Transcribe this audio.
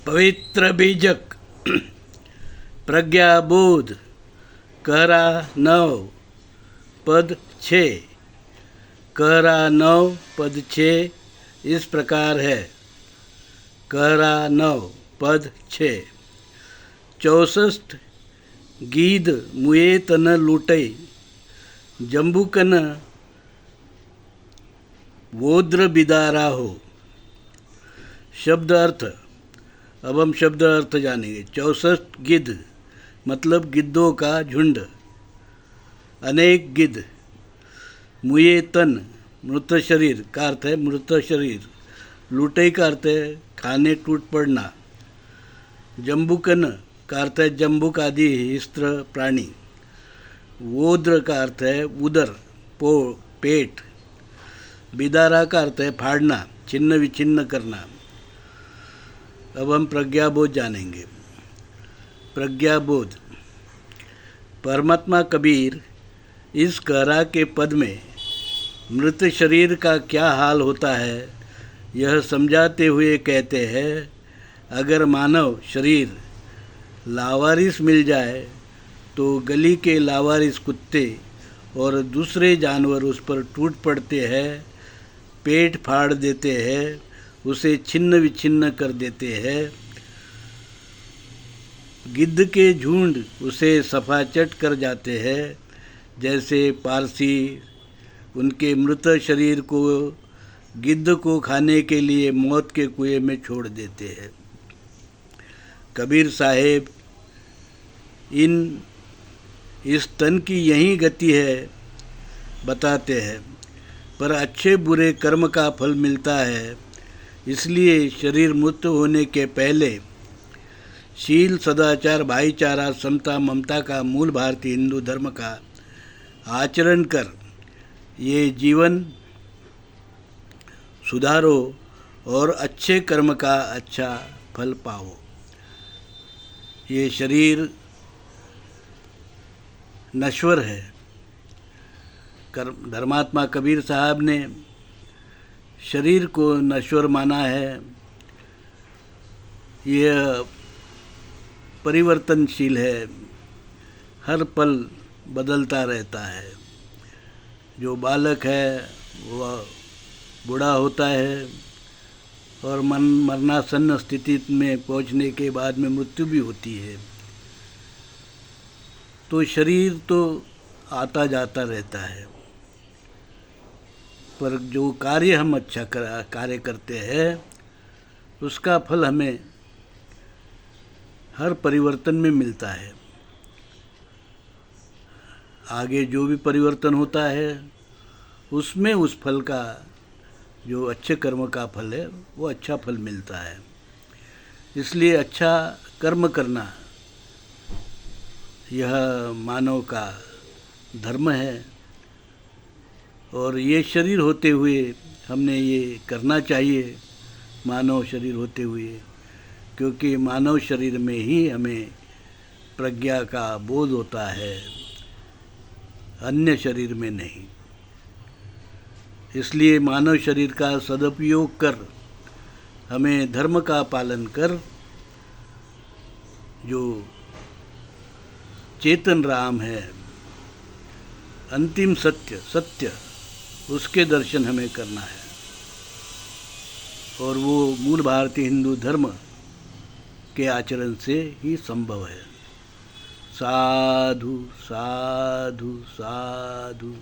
पवित्र बीजक प्रज्ञाबोध कहरा 9 पद 6। कहरा 9 पद 6 इस प्रकार है। कहरा 9 पद 6। 64 गीध मुए तन लूटे जम्बुकन वोद्र बिदारा हो। शब्द अर्थ। अब हम शब्द अर्थ जानेंगे। 64 गिद्ध मतलब गिद्धों का झुंड। अनेक गिद्ध। मुए तन मृत शरीर का अर्थ है मृत शरीर। लूटे का अर्थ है खाने टूट पड़ना। जम्बुकन का अर्थ है जम्बुक आदि हिस्त्र प्राणी। वोद्र का अर्थ है उदर पेट। बिदारा का अर्थ है फाड़ना छिन्न विच्छिन्न करना। अब हम प्रज्ञाबोध जानेंगे। प्रज्ञाबोध। परमात्मा कबीर इस कहरा के पद में मृत शरीर का क्या हाल होता है यह समझाते हुए कहते हैं, अगर मानव शरीर लावारिस मिल जाए तो गली के लावारिस कुत्ते और दूसरे जानवर उस पर टूट पड़ते हैं, पेट फाड़ देते हैं, उसे छिन्न विच्छिन्न कर देते हैं। गिद्ध के झुंड उसे सफाचट कर जाते हैं। जैसे पारसी उनके मृत शरीर को गिद्ध को खाने के लिए मौत के कुएं में छोड़ देते हैं। कबीर साहेब इस तन की यही गति है बताते हैं, पर अच्छे बुरे कर्म का फल मिलता है। इसलिए शरीर मुक्त होने के पहले शील सदाचार भाईचारा समता ममता का मूल भारतीय हिंदू धर्म का आचरण कर ये जीवन सुधारो और अच्छे कर्म का अच्छा फल पाओ। ये शरीर नश्वर है। धर्मात्मा कबीर साहब ने शरीर को नश्वर माना है। यह परिवर्तनशील है, हर पल बदलता रहता है। जो बालक है वह बूढ़ा होता है और मरणासन्न स्थिति में पहुंचने के बाद में मृत्यु भी होती है। तो शरीर तो आता जाता रहता है, पर जो कार्य हम अच्छा कार्य करते हैं उसका फल हमें हर परिवर्तन में मिलता है। आगे जो भी परिवर्तन होता है उसमें उस फल का जो अच्छे कर्म का फल है वो अच्छा फल मिलता है। इसलिए अच्छा कर्म करना यह मानव का धर्म है और ये शरीर होते हुए हमने ये करना चाहिए, मानव शरीर होते हुए, क्योंकि मानव शरीर में ही हमें प्रज्ञा का बोध होता है, अन्य शरीर में नहीं। इसलिए मानव शरीर का सदुपयोग कर हमें धर्म का पालन कर जो चेतन राम है, अंतिम सत्य उसके दर्शन हमें करना है और वो मूल भारतीय हिंदू धर्म के आचरण से ही संभव है। साधु साधु साधु।